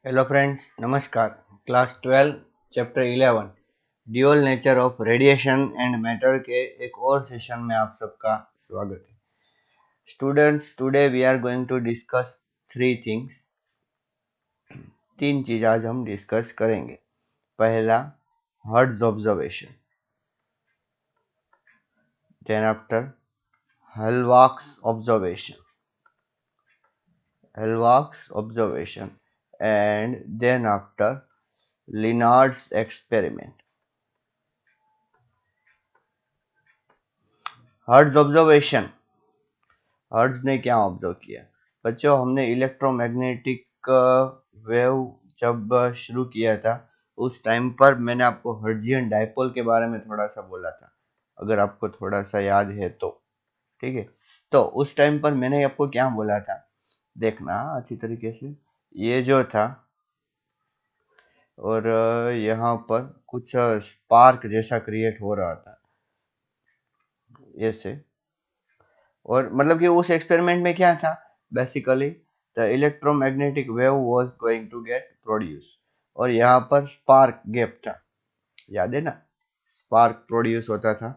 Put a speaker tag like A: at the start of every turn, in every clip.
A: Hello friends, नमस्कार। Class 12 chapter 11 dual nature of radiation and matter के एक और सेशन में आप सबका स्वागत है। Students, today we are going to discuss three things. तीन चीज आज हम डिस्कस करेंगे। पहला, Hertz observation, then after Hallwachs observation and then after Lenard's experiment. Hertz observation, Hertz ने क्या ऑब्जर्व किया? बच्चों, हमने इलेक्ट्रोमैग्नेटिक वेव जब शुरू किया था उस टाइम पर मैंने आपको हर्ट्जियन डायपोल के बारे में थोड़ा सा बोला था, अगर आपको थोड़ा सा याद है तो। ठीक है, तो उस टाइम पर मैंने आपको क्या बोला था, देखना अच्छी तरीके से। ये जो था और यहाँ पर कुछ स्पार्क जैसा क्रिएट हो रहा था ऐसे, और मतलब कि उस एक्सपेरिमेंट में क्या था, basically the electromagnetic wave was going to get produce, और यहाँ पर स्पार्क गैप था, याद है ना, स्पार्क प्रोड्यूस होता था।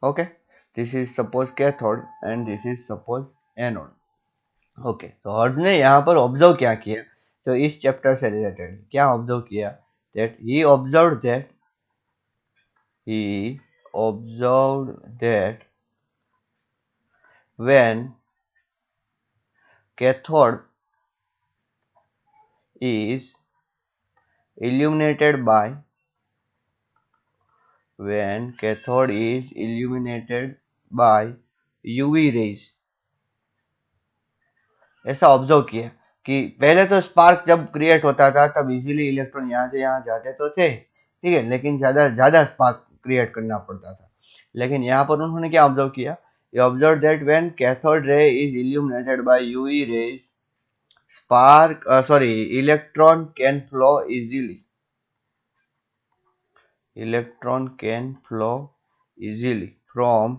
A: Okay, this is suppose cathode and this is suppose anode. Okay, तो हर्ट्ज ने यहाँ पर ऑब्जर्व क्या किया, तो इस चैप्टर से रिलेटेड क्या ऑब्जर्व किया, that he observed that when cathode is illuminated by UV rays, ऐसा ऑब्जर्व किया कि पहले तो स्पार्क जब क्रिएट होता था तब इजीली इलेक्ट्रॉन यहाँ से यहाँ जाते तो थे, ठीक है, लेकिन ज्यादा ज्यादा स्पार्क क्रिएट करना पड़ता था। लेकिन यहाँ पर उन्होंने क्या ऑब्जर्व किया, ये observe that when cathode ray is illuminated by UV rays, electron can flow easily, from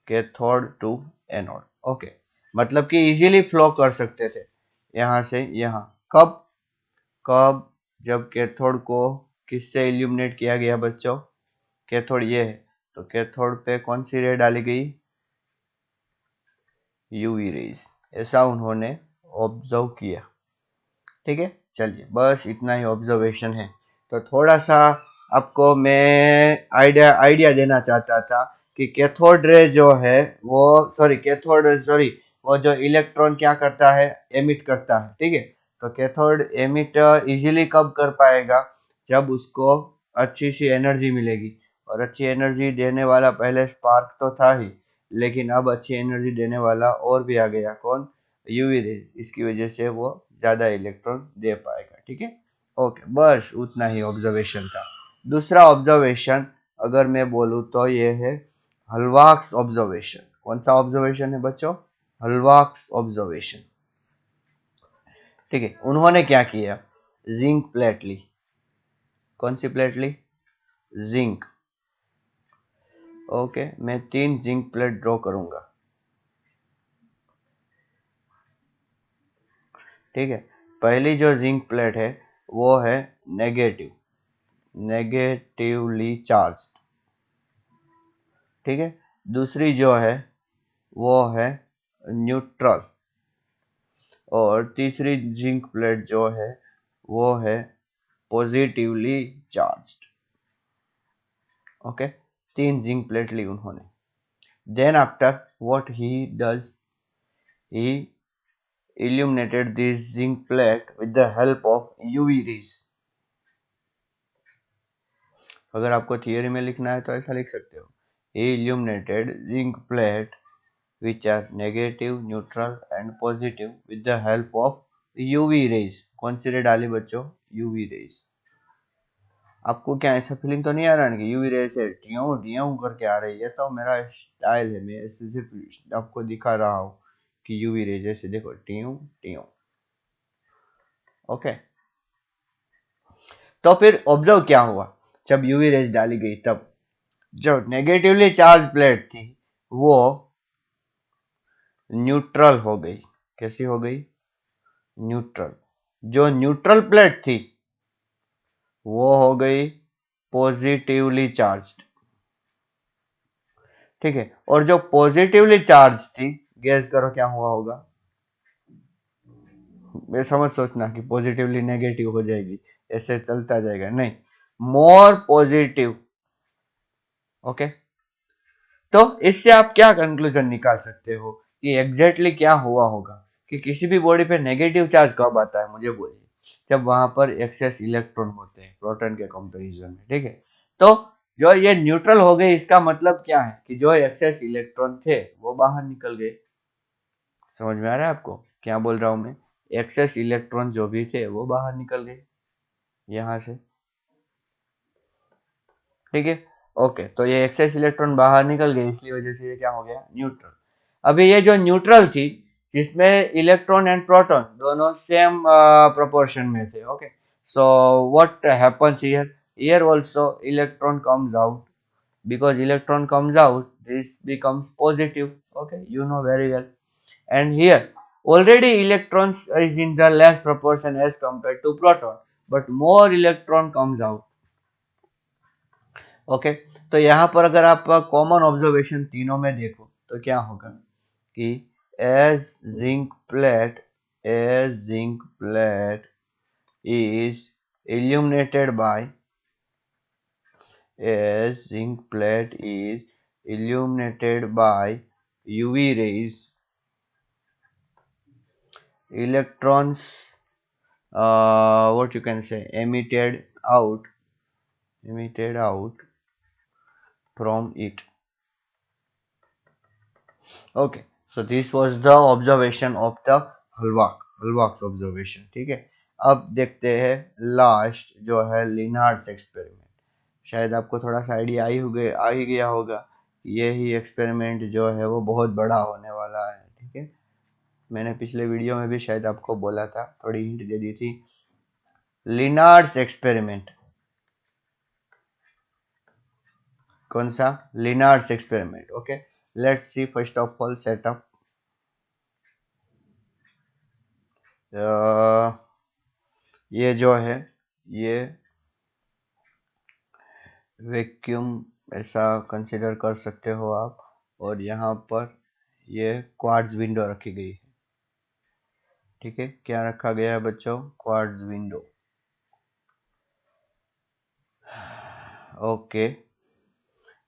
A: cathode to anode. Okay, मतलब कि इजीली फ्लो कर सकते थे यहाँ से यहाँ। कब कब जब कैथोड को किससे इल्यूमिनेट किया गया बच्चों, कैथोड ये है, तो कैथोड पे कौन सी रे डाली गई, यूवी रेज, ऐसा उन्होंने ऑब्जर्व किया। ठीक है, चलिए बस इतना ही ऑब्जर्वेशन है। तो थोड़ा सा आपको मैं आइडिया देना चाहता था कि कैथोड रे जो है वो वो जो इलेक्ट्रॉन क्या करता है, एमिट करता है। ठीक है, तो कैथोड एमिट इजीली कब कर पाएगा, जब उसको अच्छी सी एनर्जी मिलेगी, और अच्छी एनर्जी देने वाला पहले स्पार्क तो था ही, लेकिन अब अच्छी एनर्जी देने वाला और भी आ गया, कौन, यूवी रेज। इसकी वजह से वो ज्यादा इलेक्ट्रॉन दे पाएगा। ठीक है, ओके, बस उतना ही ऑब्जर्वेशन था। दूसरा ऑब्जर्वेशन अगर मैं बोलूँ तो ये है हलवाक्स ऑब्जर्वेशन। कौन सा ऑब्जर्वेशन है बच्चों, हलवाक्स ऑब्जर्वेशन। ठीक है, उन्होंने क्या किया, जिंक प्लेट ली। कौन सी प्लेट ली, जिंक। ओके, मैं 3 जिंक प्लेट ड्रॉ करूंगा। ठीक है, पहली जो जिंक प्लेट है वो है नेगेटिवली चार्ज्ड। ठीक है, दूसरी जो है वो है न्यूट्रल, और तीसरी जिंक प्लेट जो है वो है positively charged. Okay, 3 zinc plate ली उन्होंने। Then after what he does, he illuminated this zinc plate with the help of UV rays। अगर आपको थियरी में लिखना है तो ऐसा लिख सकते हो, he illuminated zinc plate which are negative, neutral and positive with the help of UV rays। कौन सी रे डाली बच्चों, UV rays। आपको क्या ऐसा फीलिंग तो नहीं आ रहा है कि यूवी रे से टियों टियों करके आ रही है, तो मेरा स्टाइल है, मैं ऐसे सिर्फ आपको दिखा रहा हूँ कि यूवी रे जैसे देखो टियों टियों। ओके, तो फिर ऑब्जर्व क्या हुआ, जब यूवी रेज डाली गई तब जो नेगेटिवली चार्ज प्लेट थी वो न्यूट्रल हो गई। कैसी हो गई, न्यूट्रल। जो न्यूट्रल प्लेट थी वो हो गई पॉजिटिवली चार्ज्ड, ठीक है। और जो पॉजिटिवली चार्ज थी, गेस करो क्या हुआ होगा। ये समझ सोचना कि पॉजिटिवली नेगेटिव हो जाएगी, ऐसे चलता जाएगा, नहीं, मोर पॉजिटिव। ओके, तो इससे आप क्या कंक्लूजन निकाल सकते हो कि एग्जैक्टली क्या हुआ होगा, कि किसी भी बॉडी पे नेगेटिव चार्ज कब आता है, मुझे बोलिए। जब वहां पर एक्सेस इलेक्ट्रॉन होते हैं प्रोटॉन के कंपैरिजन में, ठीक है। तो जो ये न्यूट्रल हो गए, इसका मतलब क्या है कि जो एक्सेस इलेक्ट्रॉन थे वो बाहर निकल गए। समझ में आ रहा है आपको क्या बोल रहा हूं मैं? एक्सेस इलेक्ट्रॉन जो भी थे वो बाहर निकल गए यहां से, ठीक है। ओके, तो ये एक्सेस इलेक्ट्रॉन बाहर निकल गए, इसकी वजह से ये क्या हो गया, न्यूट्रल। अभी ये जो न्यूट्रल थी, जिसमें इलेक्ट्रॉन एंड प्रोटॉन दोनों सेम प्रोपोर्शन में थे, okay. So what happens here, here also electron comes out, because electron comes out, this becomes positive, okay, you know very well. And here already electrons is in the less proportion as compared to proton, but more electron comes out, okay. तो यहाँ पर अगर आप common observation तीनों में देखो तो क्या होगा कि as zinc plate, as zinc plate is illuminated by, as zinc plate is illuminated by UV rays, electrons, what you can say, emitted out from it. Okay, so this was the observation of the Hallwachs observation, ठीक है। अब देखते हैं last जो है लिनार्ड्स experiment. शायद आपको थोड़ा सा आइडिया आ ही गया होगा, ये ही एक्सपेरिमेंट जो है वो बहुत बड़ा होने वाला है, ठीक है। मैंने पिछले वीडियो में भी शायद आपको बोला था, थोड़ी हिंट दे दी थी। लिनार्ड्स एक्सपेरिमेंट, कौन सा, Lenard's experiment, okay. Let's see first of all setup. ये जो है ये वैक्यूम ऐसा कंसिडर कर सकते हो आप, और यहाँ पर ये क्वार्ट्ज विंडो रखी गई है, ठीक है। क्या रखा गया है बच्चों, क्वार्ट्ज विंडो, ओके,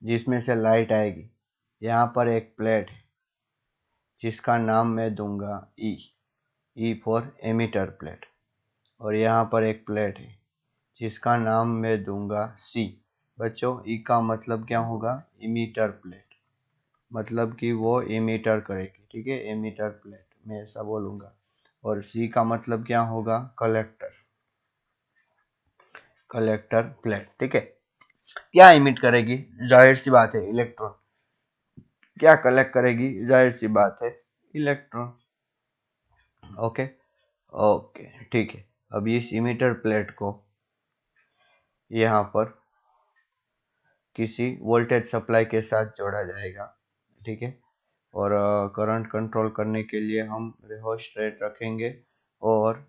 A: जिसमें से लाइट आएगी। यहाँ पर एक प्लेट है जिसका नाम मैं दूंगा ई फॉर एमिटर प्लेट, और यहाँ पर एक प्लेट है जिसका नाम मैं दूंगा सी। बच्चों ई का मतलब क्या होगा, इमीटर प्लेट, मतलब कि वो इमीटर करेगी, ठीक है, एमिटर प्लेट मैं ऐसा बोलूंगा। और सी का मतलब क्या होगा, कलेक्टर प्लेट, ठीक है। क्या इमिट करेगी, जाहिर सी बात है इलेक्ट्रॉन। क्या कलेक्ट करेगी, जाहिर सी बात है इलेक्ट्रॉन, ओके। ओके, ठीक है। अब इस इमिटर प्लेट को यहाँ पर किसी वोल्टेज सप्लाई के साथ जोड़ा जाएगा, ठीक है। और करंट कंट्रोल करने के लिए हम रेहोस्टेट रखेंगे, और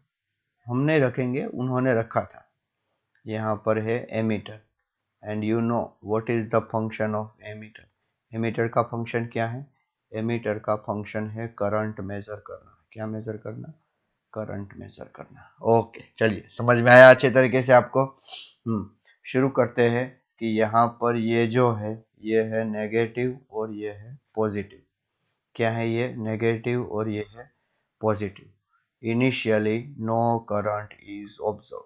A: हम नहीं रखेंगे, उन्होंने रखा था। यहाँ पर है ammeter, and you know what is the function of ammeter. Ammeter का फंक्शन क्या है, एमीटर का फंक्शन है करंट मेजर करना। क्या मेजर करना, करंट मेजर करना, ओके। चलिए, समझ में आया अच्छे तरीके से आपको। शुरू करते हैं कि यहाँ पर ये जो है ये है नेगेटिव और ये है पॉजिटिव। क्या है ये, नेगेटिव और ये है positive. Initially no current is observe,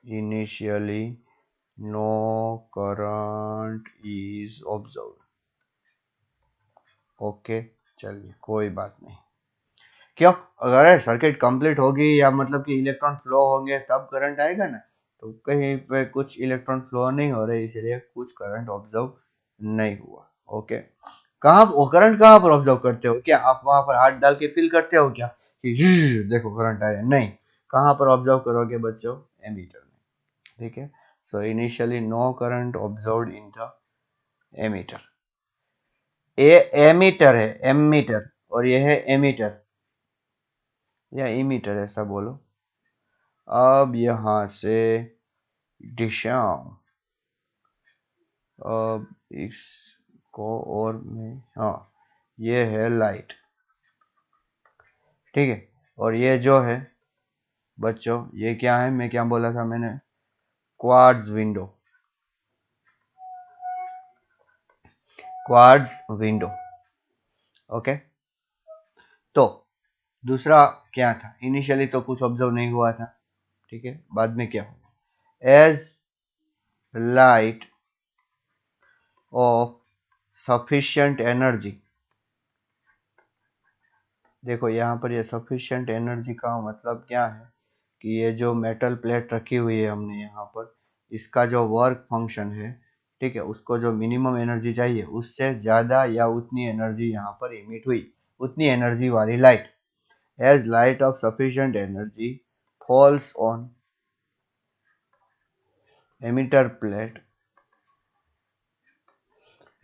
A: initially no current is observe, okay. चलिए, कोई बात नहीं। क्यों, अगर सर्किट कंप्लीट होगी या मतलब कि इलेक्ट्रॉन फ्लो होंगे तब करंट आएगा ना, तो कहीं पे कुछ इलेक्ट्रॉन फ्लो नहीं हो रहे, इसलिए कुछ करंट ऑब्जर्व नहीं हुआ, ओके। कहाँ वो करंट कहाँ पर ऑब्जर्व करते हो, क्या आप वहां पर हाथ डाल के फील करते हो क्या कि देखो करंट आया, नहीं। कहाँ पर ऑब्जर्व करोगे बच्चों, एमीटर में, ठीक है। So initially no current observed in the ammeter. A ammeter है, एमीटर, और ये है एमीटर, या इमीटर ऐसा बोलो। अब यहां से दिशा, अब इसको और में, हाँ ये है लाइट, ठीक है। और ये जो है बच्चों, ये क्या है, मैं क्या बोला था मैंने, quartz window, quartz window. Okay, तो दूसरा क्या था, इनिशियली तो कुछ ऑब्जर्व नहीं हुआ था, ठीक है। बाद में क्या हुआ, as light of sufficient energy, देखो यहाँ पर ये सफिशिएंट एनर्जी का मतलब क्या है कि ये जो मेटल प्लेट रखी हुई है हमने यहाँ पर, इसका जो वर्क फंक्शन है, ठीक है, उसको जो मिनिमम एनर्जी चाहिए उससे ज़्यादा या उतनी एनर्जी यहाँ पर इमिट हुई, उतनी एनर्जी वाली light. As light of sufficient energy falls on emitter plate,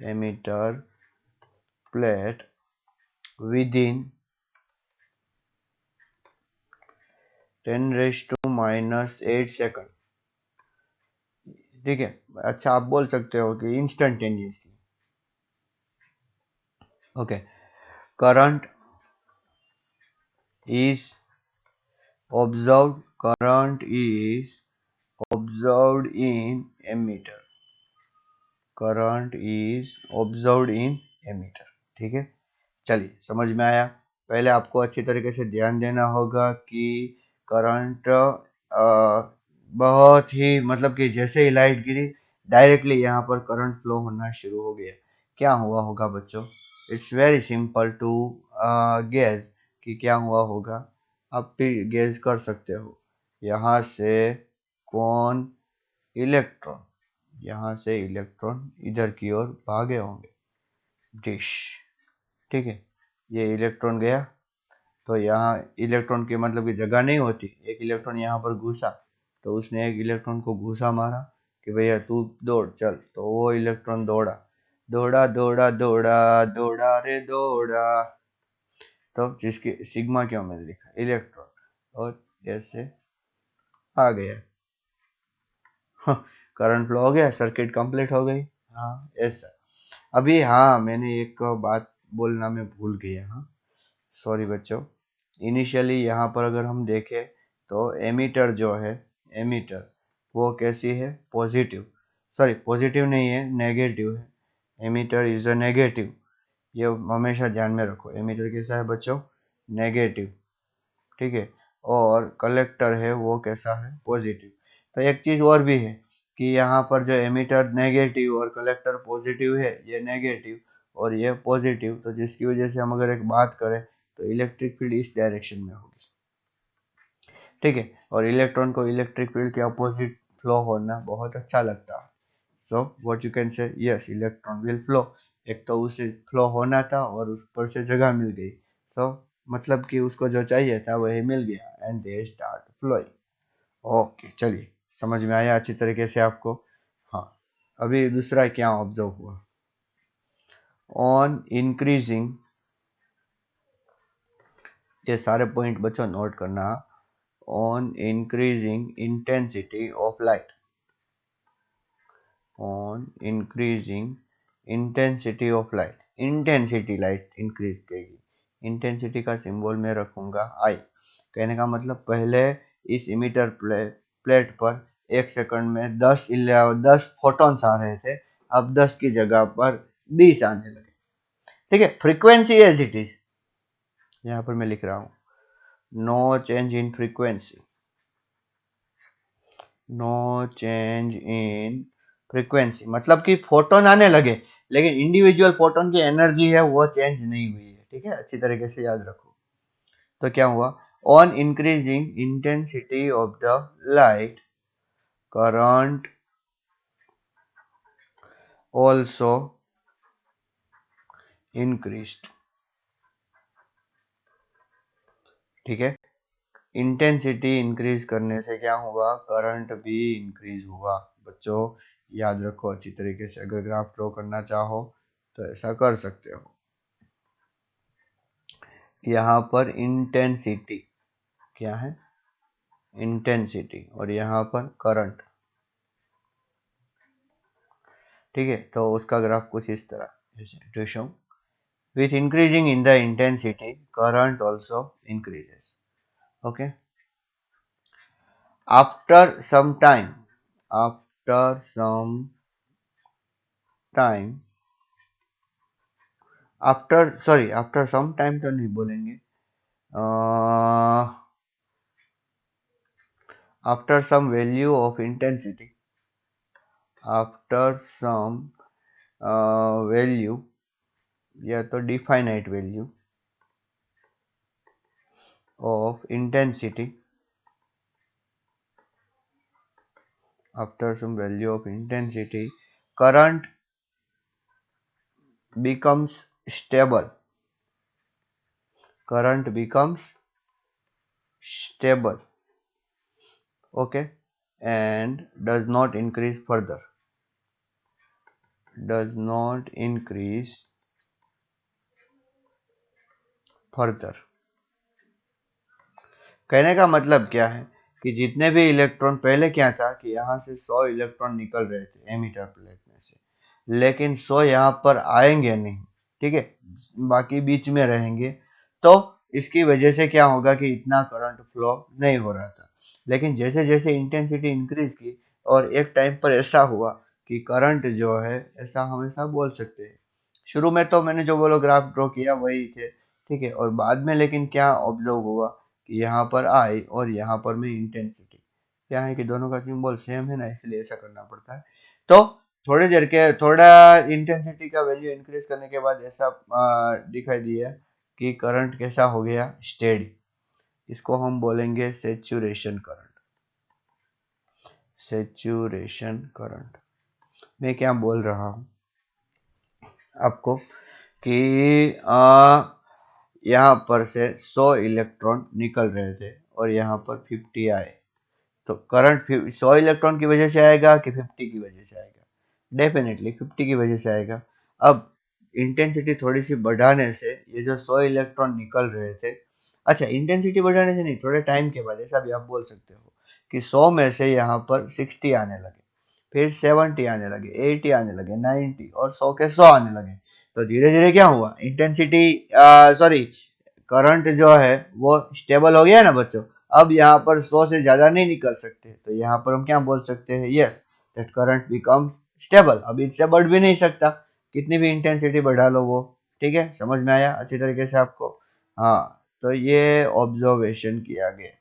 A: emitter plate within 10 raised to minus 8 second, ठीक है। अच्छा, आप बोल सकते हो कि instantaneously. Okay, current is observed, current is observed in emitter, current is observed in ammeter, ठीक है। चलिए, समझ में आया। पहले आपको अच्छी तरीके से ध्यान देना होगा कि करंट बहुत ही, मतलब कि जैसे ही लाइट गिरी डायरेक्टली यहाँ पर करंट फ्लो होना शुरू हो गया। क्या हुआ होगा बच्चों, it's very simple to guess कि क्या हुआ होगा। आप भी गेस कर सकते हो। यहाँ से कौन इलेक्ट्रॉन, यहाँ से इलेक्ट्रॉन इधर की ओर भागे होंगे, डिश, ठीक है। ये इलेक्ट्रॉन गया, तो यहाँ इलेक्ट्रॉन की मतलब की जगह नहीं होती, एक इलेक्ट्रॉन यहाँ पर घुसा, तो उसने एक इलेक्ट्रॉन को घुसा मारा कि भैया तू दौड़ चल, तो वो इलेक्ट्रॉन दौड़ा, दौड़ा दौड़ा दौड़ा दौड़ा रे दौड़ा, तो जिसकी सिग्मा क्यों मैंने लिखा इलेक्ट्रॉन, और ऐसे आ गया, करंट फ्लो हो गया, सर्किट कंप्लीट हो गई। हाँ ऐसा। अभी हाँ, मैंने एक बात बोलना मैं भूल गया, हाँ सॉरी बच्चों। इनिशियली यहाँ पर अगर हम देखें तो एमीटर जो है, एमीटर वो कैसी है, पॉजिटिव, सॉरी पॉजिटिव नहीं है, नेगेटिव है। एमीटर इज अ नेगेटिव, ये हमेशा ध्यान में रखो। एमीटर कैसा है बच्चों, नेगेटिव, ठीक है। और कलेक्टर है वो कैसा है, पॉजिटिव। तो एक चीज और भी है कि यहाँ पर जो एमीटर नेगेटिव और कलेक्टर पॉजिटिव है, ये नेगेटिव और ये पॉजिटिव, तो जिसकी वजह से हम अगर एक बात करें तो इलेक्ट्रिक फील्ड इस डायरेक्शन में होगी, ठीक है। और इलेक्ट्रॉन को इलेक्ट्रिक फील्ड के अपोजिट फ्लो होना बहुत अच्छा लगता है। So what you can say, yes electron will flow. एक तो उसे फ्लो होना था और ऊपर से जगह मिल गई, सो मतलब कि उसको जो चाहिए था वही मिल गया and they start flowing. Okay, चलिए समझ में आया अच्छी तरीके से आपको। हाँ, अभी दूसरा क्या ऑब्जर्व हुआ, ऑन इंक्रीजिंग, ये सारे पॉइंट बच्चों नोट करना, on increasing intensity of light, on increasing intensity of light, intensity light increase करेगी। इंटेंसिटी का सिंबल मैं रखूंगा आई। कहने का मतलब पहले इस इमीटर प्लेट पर एक सेकंड में 10 फोटॉन्स आ रहे थे, अब 10 की जगह पर 20 आने लगे, ठीक है। फ्रीक्वेंसी एज इट इज, यहाँ पर मैं लिख रहा हूँ, no change in frequency, no change in frequency, मतलब कि फोटोन आने लगे लेकिन इंडिविजुअल फोटोन की एनर्जी है वो चेंज नहीं हुई है, ठीक है। अच्छी तरीके से याद रखो। तो क्या हुआ, on increasing intensity of the light current also increased, ठीक है। इंटेंसिटी इंक्रीज करने से क्या हुआ, करंट भी इंक्रीज हुआ। बच्चों याद रखो अच्छी तरीके से, अगर ग्राफ ड्रॉ करना चाहो तो ऐसा कर सकते हो। यहाँ पर इंटेंसिटी, क्या है, इंटेंसिटी, और यहाँ पर करंट। ठीक है, तो उसका ग्राफ कुछ इस तरह, to show with increasing in the intensity current also increases. Okay, after some time, after some time, after some time तो नहीं बोलेंगे, after some value of intensity, after some value या तो definite value of intensity, after some value of intensity, current becomes stable, current becomes stable, okay, and does not increase further, does not increase further. कहने का मतलब क्या है कि जितने भी इलेक्ट्रॉन, पहले क्या था कि यहाँ से 100 इलेक्ट्रॉन निकल रहे थे एमिटर प्लेट में से, लेकिन 100 यहाँ पर आएंगे नहीं, ठीक है, बाकी बीच में रहेंगे, तो इसकी वजह से क्या होगा कि इतना करंट फ्लो नहीं हो रहा था। लेकिन जैसे जैसे इंटेंसिटी इंक्रीज की और एक टाइम पर ऐसा हुआ कि करंट जो है, ऐसा हमेशा बोल सकते हैं, शुरू में तो मैंने जो बोलो ग्राफ ड्रॉ किया वही थे, ठीक है, और बाद में लेकिन क्या ऑब्जर्व हुआ कि यहाँ पर आई और यहाँ पर में इंटेंसिटी क्या है कि दोनों का सिंबल सेम है ना, इसलिए ऐसा करना पड़ता है। तो थोड़ी देर के थोड़ा इंटेंसिटी का वैल्यू इंक्रीज करने के बाद ऐसा दिखाई दिया कि करंट कैसा हो गया, स्टेडी। इसको हम बोलेंगे सेचुरेशन करंट, सेचुरेशन करंट। मैं क्या बोल रहा हूँ आपको कि यहाँ पर से 100 इलेक्ट्रॉन निकल रहे थे और यहाँ पर 50 आए, तो करंट 100 इलेक्ट्रॉन की वजह से आएगा कि 50 की वजह से आएगा, डेफिनेटली 50 की वजह से आएगा। अब इंटेंसिटी थोड़ी सी बढ़ाने से ये जो 100 इलेक्ट्रॉन निकल रहे थे, अच्छा इंटेंसिटी बढ़ाने से नहीं, थोड़े टाइम के बाद ऐसा भी आप बोल सकते हो कि 100 में से यहाँ पर 60 आने लगे, फिर 70 आने लगे, 80 आने लगे, 90 और 100 के 100 आने लगे, तो धीरे धीरे क्या हुआ, इंटेंसिटी सॉरी करंट जो है वो स्टेबल हो गया ना बच्चों। अब यहाँ पर 100 से ज्यादा नहीं निकल सकते, तो यहाँ पर हम क्या बोल सकते हैं, yes that current becomes stable. अब इससे बढ़ भी नहीं सकता, कितनी भी इंटेंसिटी बढ़ा लो वो, ठीक है, समझ में आया अच्छी तरीके से आपको। हाँ, तो ये ऑब्जर्वेशन किया गया।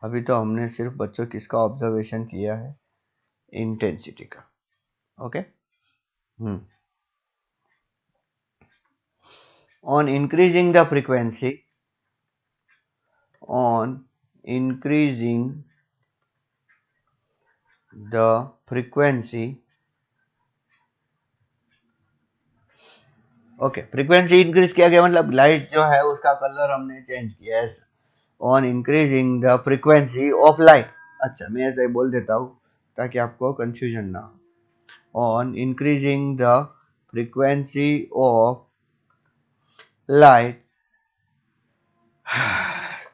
A: अभी तो हमने सिर्फ बच्चों किसका ऑब्जर्वेशन किया है, इंटेंसिटी का, okay. On increasing the frequency, on increasing the frequency, okay, frequency increase किया गया मतलब लाइट जो है उसका कलर हमने चेंज किया है, on increasing the frequency of light. अच्छा मैं ऐसा ही बोल देता हूँ ताकि आपको कंफ्यूजन ना हो, on increasing the frequency of light,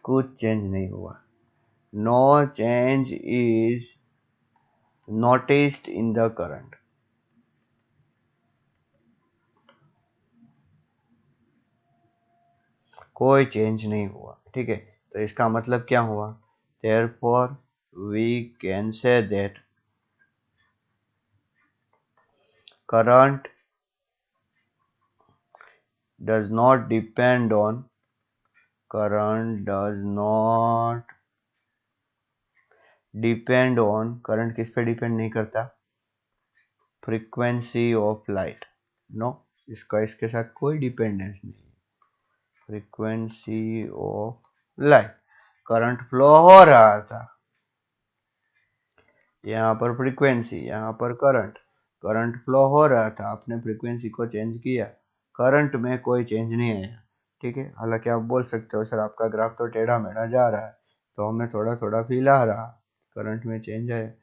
A: कुछ चेंज नहीं हुआ, no change is noticed in the current, कोई चेंज नहीं हुआ, ठीक है। तो इसका मतलब क्या हुआ, therefore we can say that current does not depend on, current does not depend on, current किस पे डिपेंड नहीं करता, फ्रीक्वेंसी ऑफ लाइट, नो, इसका इसके साथ कोई डिपेंडेंस नहीं, frequency of light, current flow हो रहा था, यहाँ पर फ्रीक्वेंसी, यहाँ पर करंट, करंट फ्लो हो रहा था, आपने फ्रीक्वेंसी को चेंज किया, करंट में कोई चेंज नहीं आया, ठीक है। हालांकि आप बोल सकते हो सर आपका ग्राफ तो टेढ़ा मेढ़ा जा रहा है, तो हमें थोड़ा थोड़ा फील आ रहा, करंट में चेंज है,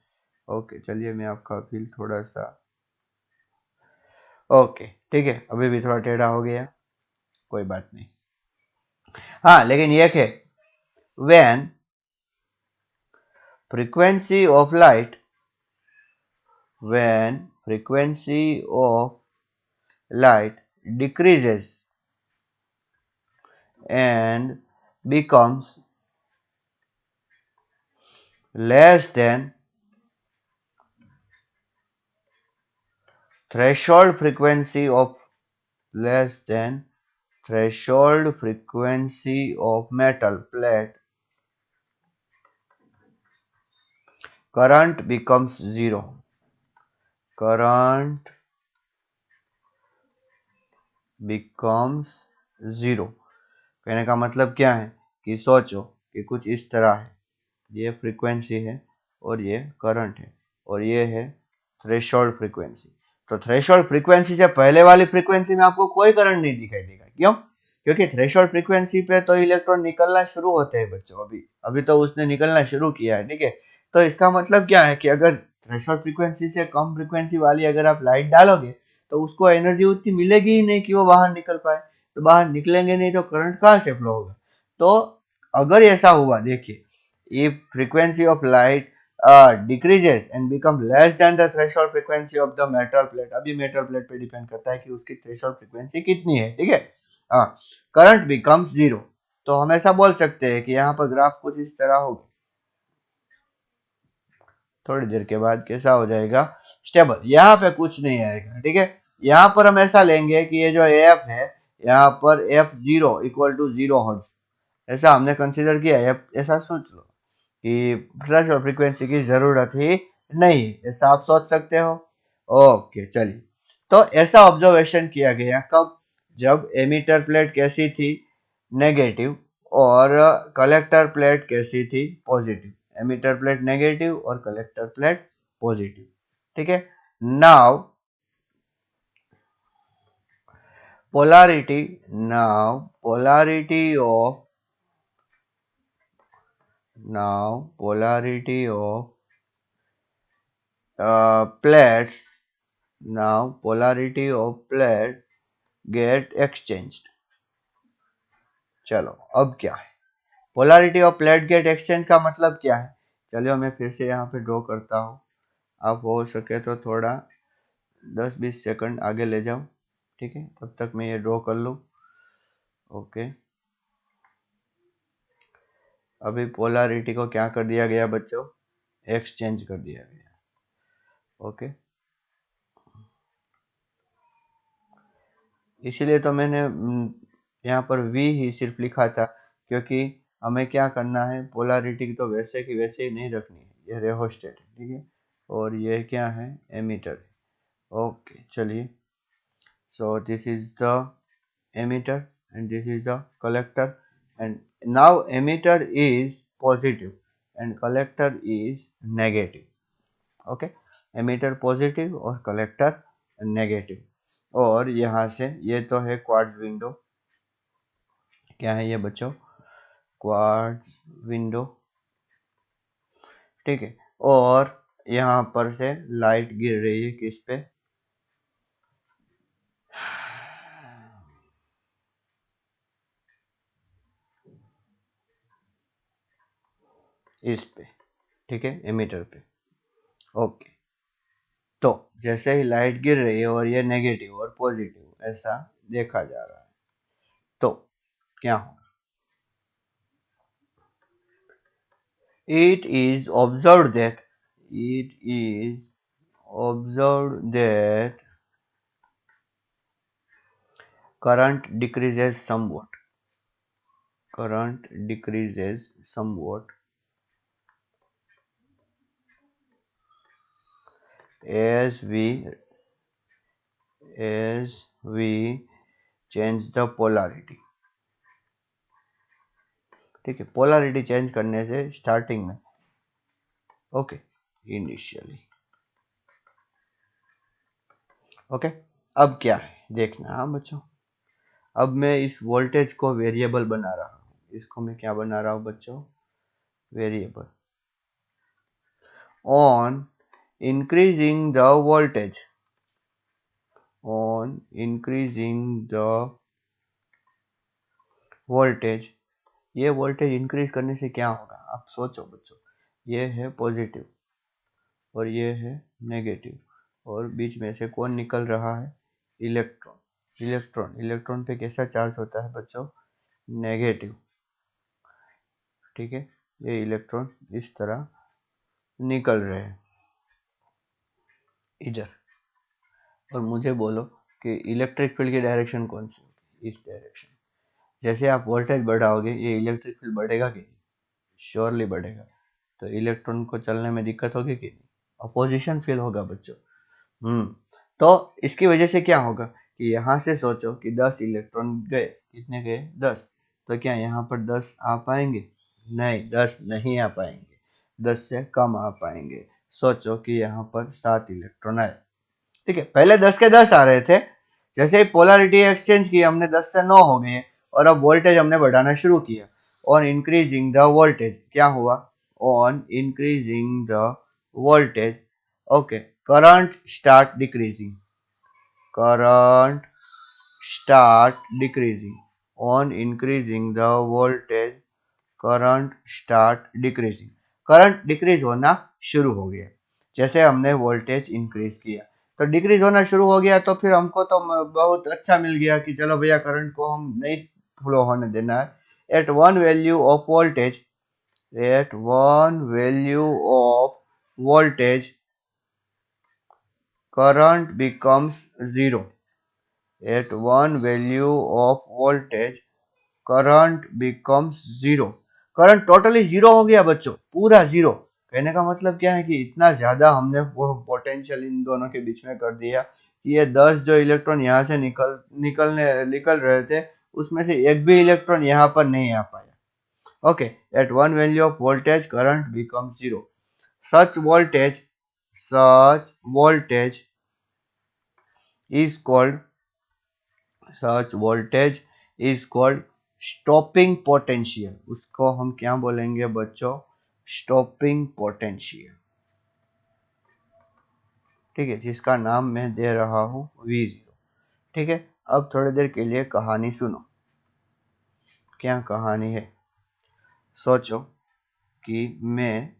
A: ओके चलिए मैं आपका फील थोड़ा सा, ओके ठीक है, अभी भी थोड़ा टेढ़ा हो गया, कोई बात नहीं। हाँ लेकिन ये है when frequency of light when frequency of light decreases and becomes less than threshold frequency of less than threshold frequency of metal plate, current becomes zero. Current becomes zero. कहने का मतलब क्या है कि सोचो कि कुछ इस तरह है, ये फ्रीक्वेंसी है और ये करंट है और ये है थ्रेशोल्ड फ्रीक्वेंसी। तो थ्रेशोल्ड फ्रीक्वेंसी से पहले वाली फ्रीक्वेंसी में आपको कोई करंट नहीं दिखाई देगा। क्यों? क्योंकि थ्रेशोल्ड फ्रीक्वेंसी पे तो इलेक्ट्रॉन निकलना शुरू होते हैं बच्चों। अभी अभी तो उसने निकलना शुरू किया है, ठीक है। तो इसका मतलब क्या है कि अगर थ्रेशोल्ड फ्रीक्वेंसी से कम फ्रीक्वेंसी वाली अगर आप लाइट डालोगे तो उसको एनर्जी उतनी मिलेगी ही नहीं कि वो बाहर निकल पाए। तो बाहर निकलेंगे नहीं तो करंट कहाँ से फ्लो होगा? तो अगर ऐसा हुआ, देखिए, if frequency of light decreases and become less than the threshold frequency of the metal plate, अभी metal plate पे डिपेंड करता है कि उसकी threshold frequency कितनी है, ठीक है। हाँ, current becomes zero। तो हम ऐसा बोल सकते हैं कि यहाँ पर ग्राफ कुछ इस तरह होगा। थोड़ी देर के बाद कैसा हो जाएगा? स्टेबल। यहाँ पे कुछ नहीं आएगा, ठीक है। यहाँ पर हम ऐसा लेंगे कि ये जो एफ है, यहाँ पर F zero equal to 0 hertz, ऐसा हमने कंसीडर किया है। ऐसा सोच लो कि थ्रेशोल्ड फ्रीक्वेंसी की जरूरत ही नहीं, ऐसा आप सोच सकते हो। ओके, चलिए। तो ऐसा ऑब्जर्वेशन किया गया कब? जब एमिटर प्लेट कैसी थी? नेगेटिव। और कलेक्टर प्लेट कैसी थी? पॉजिटिव। एमिटर प्लेट नेगेटिव और कलेक्टर प्लेट पॉजिटिव, ठीक है। Now polarity of plates, now polarity of plate get exchanged। चलो, अब क्या है? Polarity of plate get exchange का मतलब क्या है? चलिए मैं फिर से यहाँ पे ड्रॉ करता हूँ। आप हो सके तो थोड़ा 10-20 सेकंड आगे ले जाओ, ठीक है, तब तक मैं ये ड्रॉ कर लूँ। ओके, अभी पोलैरिटी को क्या कर दिया गया बच्चों? एक्सचेंज कर दिया गया। ओके, इसीलिए तो मैंने यहाँ पर V ही सिर्फ लिखा था, क्योंकि हमें क्या करना है, पोलैरिटी तो वैसे की वैसे ही नहीं रखनी है। ये रेहोस्टेट है, ठीक है, और ये क्या है? एमीटर। ओके, चलिए। So this is the emitter and this is the collector, and now emitter is positive and collector is negative। Okay, emitter positive और कलेक्टर नेगेटिव। और यहाँ से ये तो है क्वार्ट्ज विंडो। क्या है ये बच्चों? क्वार्ट्ज विंडो, ठीक है। और यहाँ पर से लाइट गिर रही है किस पे? इस पे, ठीक है, एमीटर पे। ओके, तो जैसे ही लाइट गिर रही है और ये नेगेटिव और पॉजिटिव ऐसा देखा जा रहा है, तो क्या होगा? It is observed that it is observed that current decreases somewhat. Current decreases somewhat as we change the polarity। ठीक है, पोलैरिटी चेंज करने से स्टार्टिंग में। Okay, initially. ओके, अब क्या है देखना। हाँ बच्चों, अब मैं इस वोल्टेज को वेरिएबल बना रहा हूँ। इसको मैं क्या बना रहा हूँ बच्चों? Variable. On increasing the voltage, on increasing the voltage ये वोल्टेज इंक्रीज करने से क्या होगा, आप सोचो बच्चों। ये है पॉजिटिव और ये है नेगेटिव, और बीच में से कौन निकल रहा है, इलेक्ट्रॉन। इलेक्ट्रॉन पे कैसा चार्ज होता है बच्चों, नेगेटिव। ठीक है, ये इलेक्ट्रॉन इस तरह निकल रहे हैं इधर। और मुझे बोलो कि इलेक्ट्रिक फील्ड की डायरेक्शन कौन सी होगी, इस डायरेक्शन। जैसे आप वोल्टेज बढ़ाओगे ये इलेक्ट्रिक फील्ड बढ़ेगा कि नहीं, श्योरली बढ़ेगा। तो इलेक्ट्रॉन को चलने में दिक्कत होगी कि नहीं, अपोजिशन फील होगा बच्चों। तो इसकी वजह से क्या होगा कि यहाँ से सोचो कि 10 इलेक्ट्रॉन गए, कितने गए, 10। तो क्या यहाँ पर 10 आ पाएंगे, नहीं 10 नहीं आ पाएंगे, 10 से कम आ पाएंगे। सोचो कि यहाँ पर 7 इलेक्ट्रॉन आए। ठीक है, पहले 10 के 10 आ रहे थे, जैसे ही पोलैरिटी एक्सचेंज की हमने 10 से 9 हो गए, और अब वोल्टेज हमने बढ़ाना शुरू किया। ऑन इंक्रीजिंग द वोल्टेज क्या हुआ, on increasing the voltage, okay, current start decreasing, current start decreasing, on increasing the voltage current start decreasing, current decrease होना शुरू हो गया। जैसे हमने वोल्टेज इंक्रीज किया तो डिक्रीज होना शुरू हो गया, तो फिर हमको तो बहुत अच्छा मिल गया कि चलो भैया करंट को हम नहीं फ्लो होने देना है। At one value of voltage, at one value of voltage current becomes zero. At one value of voltage current becomes zero. Current totally zero हो गया बच्चों, पूरा जीरो। कहने का मतलब क्या है कि इतना ज्यादा हमने वो पोटेंशियल इन दोनों के बीच में कर दिया कि ये 10 जो इलेक्ट्रॉन यहाँ से निकल रहे थे, उसमें से एक भी इलेक्ट्रॉन यहाँ पर नहीं आ पाया। Okay, at one value of voltage current become zero. Such voltage, such voltage is called, such voltage is called stopping potential। उसको हम क्या बोलेंगे बच्चों, stopping potential। ठीक है, जिसका नाम मैं दे रहा हूं V0। ठीक है, अब थोड़ी देर के लिए कहानी सुनो। क्या कहानी है, सोचो कि मैं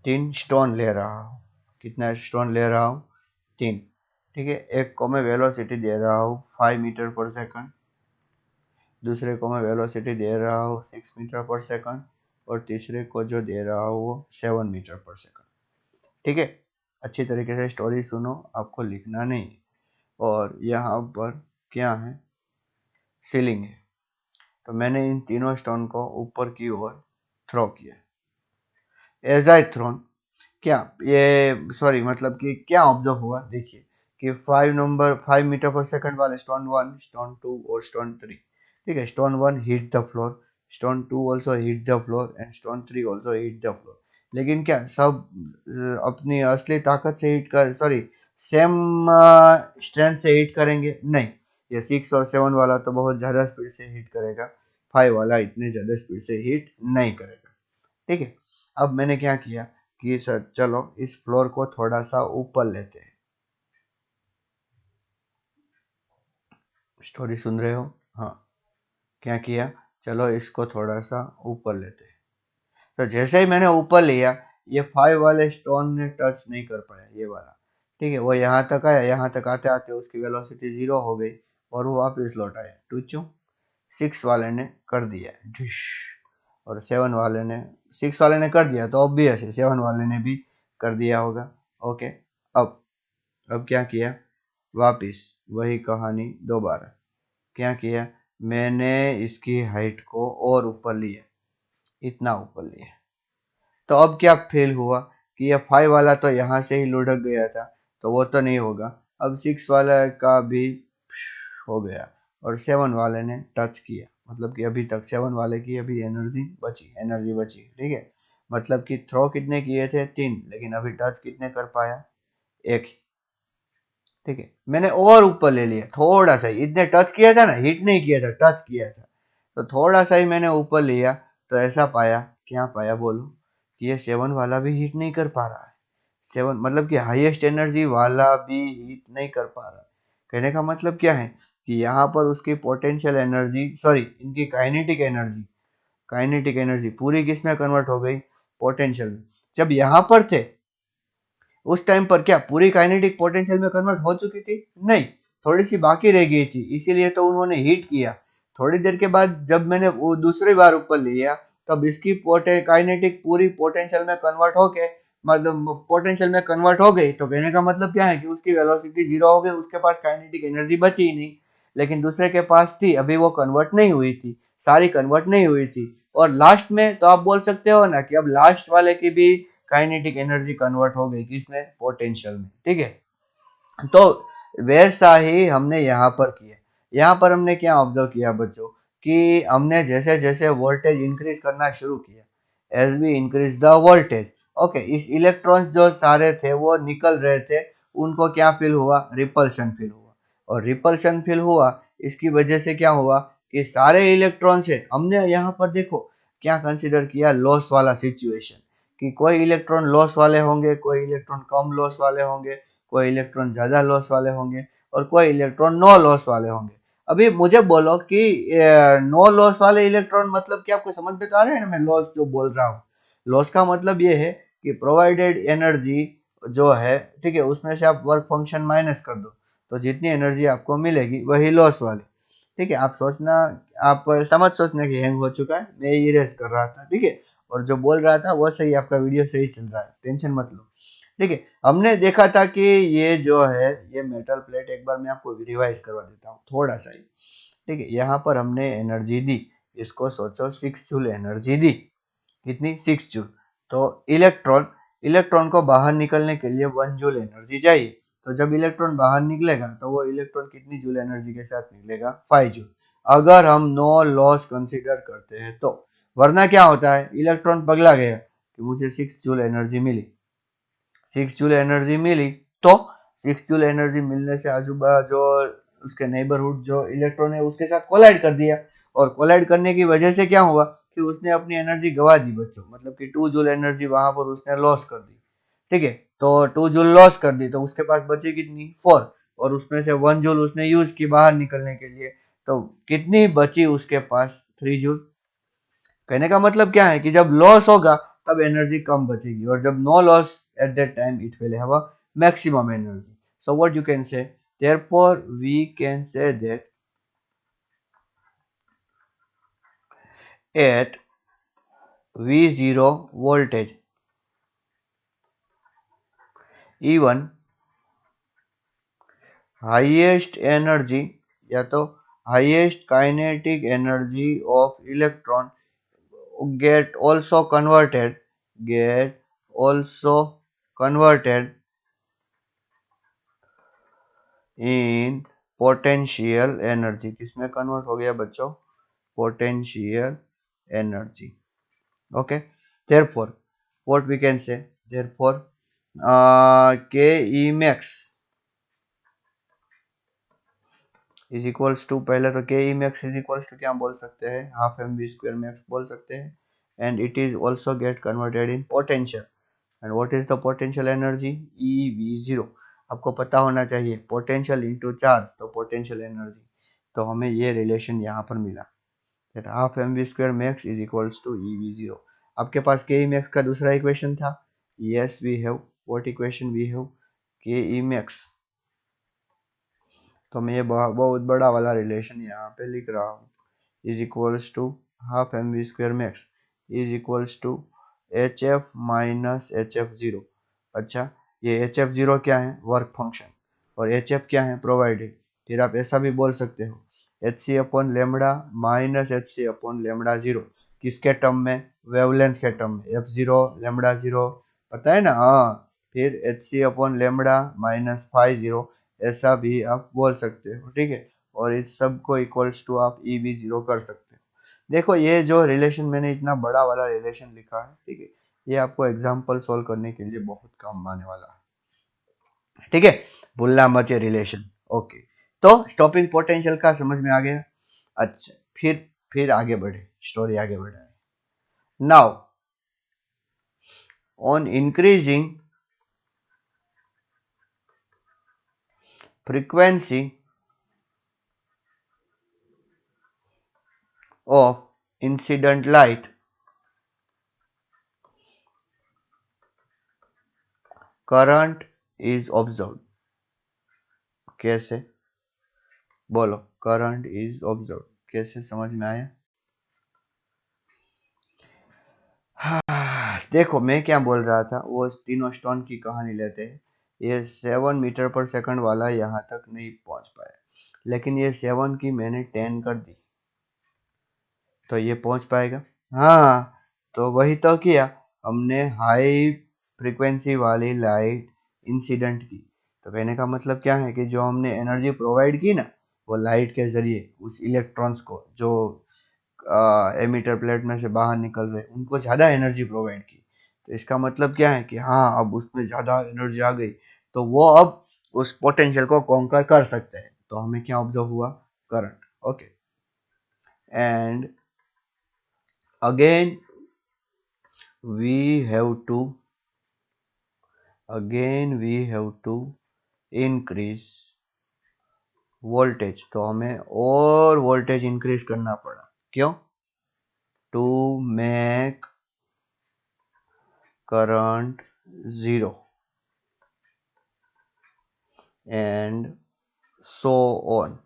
A: 3 स्टोन ले रहा हूं। कितना स्टोन ले रहा हूं, 3। ठीक है, एक को मैं वेलोसिटी दे रहा हूं 5 मीटर पर सेकंड, दूसरे को मैं वेलोसिटी दे रहा हूँ 6 मीटर पर सेकंड, और तीसरे को जो दे रहा हूँ वो 7 मीटर पर सेकंड। ठीक है, अच्छी तरीके से स्टोरी सुनो, आपको लिखना नहीं। और यहाँ पर क्या है, सीलिंग है। तो मैंने इन तीनों स्टोन को ऊपर की ओर थ्रो किया। एज आई थ्रोन, क्या ये सॉरी मतलब कि क्या ऑब्जर्व हुआ, देखिए कि 5 मीटर पर सेकंड वाले स्टोन 1, स्टोन 2 और स्टोन 3। ठीक है, stone 1 hit the floor, stone 2 also hit the floor and stone 3 also hit the floor. लेकिन क्या सब अपनी असली ताकत से हिट कर, सॉरी सेम स्ट्रेंथ से हिट करेंगे, नहीं। ये 6 और 7 वाला तो बहुत ज्यादा स्पीड से हिट करेगा, 5 वाला इतने ज्यादा स्पीड से हिट नहीं करेगा। ठीक है, अब मैंने क्या किया कि सर चलो इस फ्लोर को थोड़ा सा ऊपर लेते हैं। स्टोरी सुन रहे हो, हाँ। क्या किया, चलो इसको थोड़ा सा ऊपर लेते हैं। तो जैसे ही मैंने ऊपर लिया, ये 5 वाले स्टोन ने टच नहीं कर पाया, ये वाला। ठीक है, वो यहाँ तक आया, यहाँ तक आते आते उसकी वेलोसिटी 0 हो गई और वो वापस लौट आया। टूचू 6 वाले ने कर दिया डिश, और 7 वाले ने, 6 वाले ने कर दिया तो ऑब्वियस है 7 वाले ने भी कर दिया होगा। ओके, अब क्या किया, वापिस वही कहानी दोबारा। क्या किया, मैंने इसकी हाइट को और ऊपर लिया, इतना ऊपर लिया। तो अब क्या फेल हुआ कि ये 5 वाला तो यहाँ से ही लुढ़क गया था, तो वो तो नहीं होगा। अब 6 वाला का भी हो गया और 7 वाले ने टच किया, मतलब कि अभी तक 7 वाले की अभी एनर्जी बची। ठीक है, मतलब कि थ्रो कितने किए थे, 3, लेकिन अभी टच कितने कर पाया, 1 ही। ठीक है, मैंने और ऊपर ले लिया थोड़ा सा ही, इतने टच किया था ना, हिट नहीं किया था, टच किया था, तो थोड़ा सा ही मैंने ऊपर लिया। तो ऐसा पाया, क्या पाया बोलो, कि ये 7 वाला भी हिट नहीं कर पा रहा है। 7 मतलब कि हाईएस्ट एनर्जी वाला भी हिट नहीं कर पा रहा है। कहने का मतलब क्या है कि यहाँ पर उसकी पोटेंशियल एनर्जी, सॉरी इनकी काइनेटिक एनर्जी पूरी किस में कन्वर्ट हो गई, पोटेंशियल में। जब यहाँ पर थे उस टाइम पर क्या पूरी काइनेटिक पोटेंशियल में कन्वर्ट हो चुकी थी, नहीं, थोड़ी सी बाकी रह गई थी, इसीलिए तो उन्होंने हीट किया। थोड़ी देर के बाद जब मैंने वो दूसरी बार ऊपर लिया तब इसकी काइनेटिक पूरी पोटेंशियल में कन्वर्ट होके, मतलब पोटेंशियल में कन्वर्ट हो गई, तो कहने का मतलब क्या है कि उसकी वेलोसिटी जीरो हो गई, उसके पास काइनेटिक एनर्जी बची ही नहीं। लेकिन दूसरे के पास थी, अभी वो कन्वर्ट नहीं हुई थी, सारी कन्वर्ट नहीं हुई थी। और लास्ट में तो आप बोल सकते हो ना कि अब लास्ट वाले की भी काइनेटिक एनर्जी कन्वर्ट हो गई किसमें, पोटेंशियल में, ठीक है। तो वैसा ही हमने यहाँ पर किया। यहाँ पर हमने क्या ऑब्जर्व किया बच्चों, कि हमने जैसे जैसे वोल्टेज इंक्रीज करना शुरू किया, as we increase the voltage, okay, इस इलेक्ट्रॉन्स जो सारे थे वो निकल रहे थे, उनको क्या फील हुआ, रिपल्शन फील हुआ। और रिपल्शन फील हुआ, इसकी वजह से क्या हुआ कि सारे इलेक्ट्रॉन्स है, हमने यहाँ पर देखो क्या कंसिडर किया, लॉस वाला सिचुएशन, कि कोई इलेक्ट्रॉन लॉस वाले होंगे, कोई इलेक्ट्रॉन कम लॉस वाले होंगे, कोई इलेक्ट्रॉन ज्यादा लॉस वाले होंगे, और कोई इलेक्ट्रॉन नो लॉस वाले होंगे। अभी मुझे बोलो कि नो लॉस वाले इलेक्ट्रॉन मतलब क्या, आपको समझ में तो आ रहा है ना मैं लॉस जो बोल रहा हूँ। लॉस का मतलब ये है कि प्रोवाइडेड एनर्जी जो है, ठीक है, उसमें से आप वर्क फंक्शन माइनस कर दो, तो जितनी एनर्जी आपको मिलेगी वही लॉस वाली, ठीक है। आप सोचना, आप समझ सोचने की हैंग हो चुका है, मैं इरेज कर रहा था, ठीक है। और जो बोल रहा था वो सही, आपका वीडियो सही चल रहा है, टेंशन मत लो, ठीक है। हमने देखा था कि ये जो है ये मेटल प्लेट, एक बार मैं आपको रिवाइज करवा देता हूँ थोड़ा सा ही, ठीक है। यहाँ पर हमने एनर्जी दी, इसको सोचो 6 जूल एनर्जी दी, कितनी, 6 जूल। तो इलेक्ट्रॉन इलेक्ट्रॉन को बाहर निकलने के लिए 1 जूल एनर्जी चाहिए। तो जब इलेक्ट्रॉन बाहर निकलेगा तो वो इलेक्ट्रॉन कितनी जूल एनर्जी के साथ निकलेगा, 5 जूल, अगर हम नो लॉस कंसीडर करते हैं तो। वरना क्या होता है, इलेक्ट्रॉन पगला गया कि मुझे 6 जूल एनर्जी मिली, 6 जूल एनर्जी मिली, तो 6 जूल एनर्जी मिलने से आजू बाजू जो उसके नेबरहुड जो इलेक्ट्रॉन है उसके साथ कोलाइड कर दिया, और कोलाइड करने की वजह से क्या हुआ कि उसने अपनी एनर्जी गवा दी बच्चों, मतलब कि 2 जूल एनर्जी वहां पर उसने लॉस कर दी, ठीक है। तो 2 जूल लॉस कर दी तो उसके पास बची कितनी, 4, और उसमें से 1 जूल उसने यूज की बाहर निकलने के लिए, तो कितनी बची उसके पास, 3 जूल। कहने का मतलब क्या है कि जब लॉस होगा तब एनर्जी कम बचेगी, और जब no loss at that time it will have a maximum energy. So what you can say, therefore we can say that at V0 voltage, even highest energy या तो highest kinetic energy of electron get also converted get also converted in potential energy, किसमें convert हो गया बच्चों, potential energy, okay। Therefore what we can say, therefore Ke max is equals to, पहले तो K E max is equals to क्या बोल सकते हैं, half M V square max बोल सकते हैं, and it is also get converted in potential, and what is the potential energy, E V zero. आपको पता होना चाहिए पोटेंशियल इनटू चार्ज तो पोटेंशियल एनर्जी, तो हमें ये रिलेशन यहाँ पर मिला, that half M V square max is equals to E V zero. आपके पास के ई मैक्स का दूसरा इक्वेशन था, yes we have, what equation we have, K E max, तो मैं ये बहुत बड़ा वाला रिलेशन यहाँ पे लिख रहा हूँ, is equals to half M V square max is equals to H F minus H F zero. अच्छा, ये एच एफ जीरो क्या है, वर्क फंक्शन, और एच एफ क्या है, प्रोवाइडेड। फिर आप ऐसा भी बोल सकते हो H C upon lambda minus H C upon lambda zero, किसके टर्म में, वेवलेंथ के टर्म में, एफ जीरो लेमडा जीरो, पता है ना, हाँ। फिर H C upon lambda minus phi zero, ऐसा भी आप बोल सकते हो, ठीक है। और इस सब को इक्वल्स टू आप ई वी जीरो कर सकते हो। देखो ये जो रिलेशन मैंने इतना बड़ा वाला रिलेशन लिखा है, ठीक है, ये आपको एग्जाम्पल सोल्व करने के लिए बहुत काम आने वाला है, ठीक है। भूलना मत ये रिलेशन, ओके। तो स्टॉपिंग पोटेंशियल का समझ में आ गया। अच्छा, फिर आगे बढ़े, स्टोरी आगे बढ़े। Now on increasing frequency of incident light current is observed. कैसे? बोलो, करंट इज ऑब्जर्व कैसे समझ में आया? हाँ, देखो मैं क्या बोल रहा था, वो तीनों स्टोन की कहानी लेते हैं। ये 7 मीटर पर सेकंड वाला यहाँ तक नहीं पहुंच पाया, लेकिन ये 7 की मैंने 10 कर दी, तो ये पहुंच पाएगा। हाँ, तो वही तो किया हमने, हाई फ्रीक्वेंसी वाली लाइट इंसिडेंट की। तो कहने का मतलब क्या है कि जो हमने एनर्जी प्रोवाइड की ना, वो लाइट के जरिए उस इलेक्ट्रॉन्स को, जो एमिटर प्लेट में से बाहर निकल रहे, उनको ज्यादा एनर्जी प्रोवाइड की। तो इसका मतलब क्या है कि हाँ, अब उसमें ज्यादा एनर्जी आ गई, तो वो अब उस पोटेंशियल को कॉन्कर कर सकते हैं। तो हमें क्या ऑब्जर्व हुआ? Current. Okay, and again we have to increase voltage. तो हमें और वोल्टेज इंक्रीज करना पड़ा। क्यों? To make current zero and so on.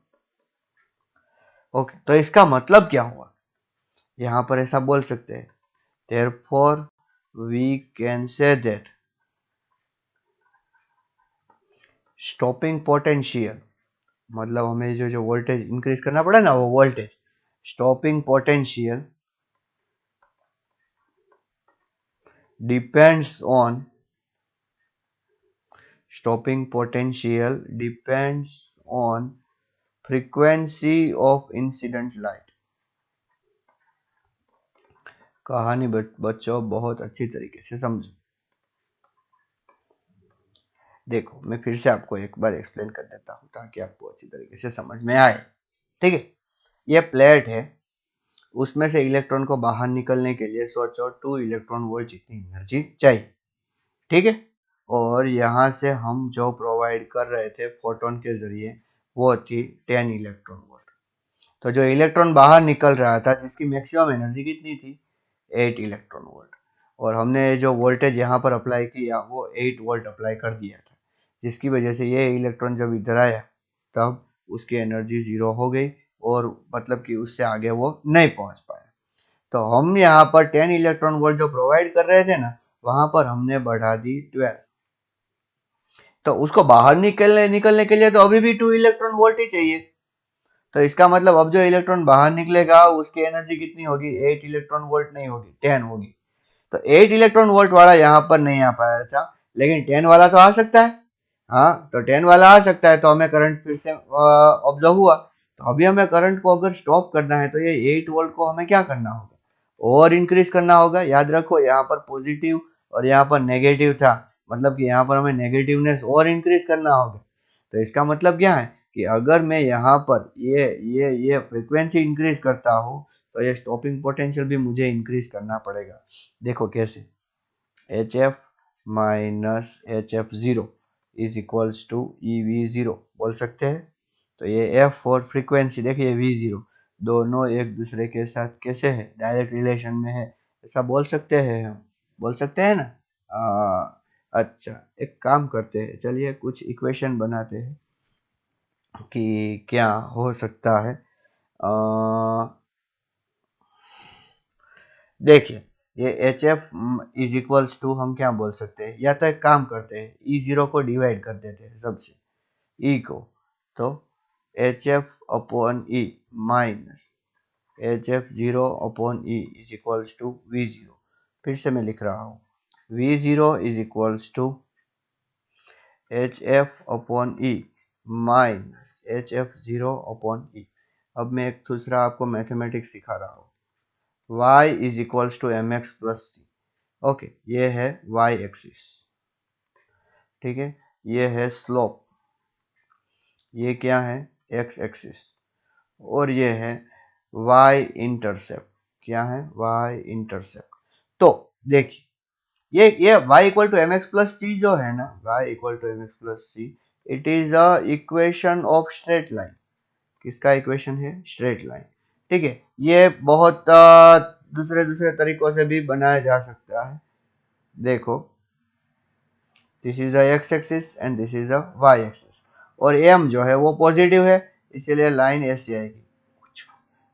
A: Okay, तो इसका मतलब क्या हुआ? यहां पर ऐसा बोल सकते हैं, therefore we can say that stopping potential, मतलब हमें जो जो वोल्टेज इंक्रीज करना पड़ा ना, वो voltage stopping potential depends on stopping potential depends on frequency of incident light। कहानी बच्चों बहुत अच्छी तरीके से समझो। देखो मैं फिर से आपको एक बार एक्सप्लेन कर देता हूँ ताकि आपको अच्छी तरीके से समझ में आए। ठीक है, ये प्लेट है, उसमें से इलेक्ट्रॉन को बाहर निकलने के लिए सोचो 2 इलेक्ट्रॉन वोल्ट जितनी एनर्जी चाहिए। ठीक है, और यहाँ से हम जो प्रोवाइड कर रहे थे फोटोन के जरिए, वो थी 10 इलेक्ट्रॉन वोल्ट। तो जो इलेक्ट्रॉन बाहर निकल रहा था, जिसकी मैक्सिमम एनर्जी कितनी थी? 8 इलेक्ट्रॉन वोल्ट। और हमने जो वोल्टेज यहाँ पर अप्लाई किया, वो 8 वोल्ट अप्लाई कर दिया था, जिसकी वजह से ये इलेक्ट्रॉन जब इधर आया, तब उसकी एनर्जी जीरो हो गई, और मतलब कि उससे आगे वो नहीं पहुंच पाया। तो हम यहाँ पर 10 इलेक्ट्रॉन वोल्ट जो प्रोवाइड कर रहे थे ना, वहां पर हमने बढ़ा दी 12। तो उसको बाहर निकलने निकलने के लिए तो अभी भी 2 इलेक्ट्रॉन वोल्ट ही चाहिए। तो इसका मतलब अब जो इलेक्ट्रॉन बाहर निकलेगा, उसकी एनर्जी कितनी होगी? 8 इलेक्ट्रॉन वोल्ट नहीं होगी, 10 होगी। तो 8 इलेक्ट्रॉन वोल्ट वाला यहाँ पर नहीं आ पाया था, लेकिन 10 वाला तो आ सकता है। हाँ, तो 10 वाला आ सकता है, तो हमें करंट फिर से ऑब्जर्व हुआ। तो अभी हमें करंट को अगर स्टॉप करना है, तो ये 8 वोल्ट को हमें क्या करना होगा? और इंक्रीज करना होगा। याद रखो, यहाँ पर पॉजिटिव और यहाँ पर नेगेटिव था, मतलब कि यहाँ पर हमें नेगेटिवनेस और इंक्रीज करना होगा। तो इसका मतलब क्या है कि अगर मैं यहाँ पर ये फ्रीक्वेंसी इंक्रीज करता हूँ, तो ये स्टॉपिंग पोटेंशियल भी मुझे इंक्रीज करना पड़ेगा। देखो कैसे, H F minus H F zero is equals to E V zero बोल सकते हैं। तो ये एफ और फ्रीक्वेंसी, देखिए वी जीरो, दोनों एक दूसरे के साथ कैसे है? डायरेक्ट रिलेशन में है, ऐसा बोल सकते हैं हम, बोल सकते हैं ना। अच्छा, एक काम करते हैं, चलिए कुछ इक्वेशन बनाते हैं कि क्या हो सकता है। देखिए, ये H f is equals to हम क्या बोल सकते हैं, या तो एक काम करते हैं, ई जीरो को डिवाइड कर देते हैं सबसे, ई को। तो H F upon E minus H F zero upon E is equals to V zero. फिर से मैं लिख रहा हूँ, V zero is equals to H F upon E minus H F zero upon E. अब मैं एक दूसरा आपको मैथमेटिक्स सिखा रहा हूँ, y is equals to M x plus t. Okay, ये है y एक्सिस। ठीक है, ये है स्लोप, ये क्या है? x axis. और ये है y इंटरसेप्ट। क्या है? y intercept. तो देखिए, ये y equal to M x plus t जो है ना, y equal to M x plus t, it is a equation of straight line. किसका इक्वेशन है? Straight line. ठीक है, ये बहुत दूसरे दूसरे तरीकों से भी बनाया जा सकता है। देखो, this is a x axis and this is a y axis, और एम जो है वो पॉजिटिव है, इसीलिए लाइन ऐसी आएगी।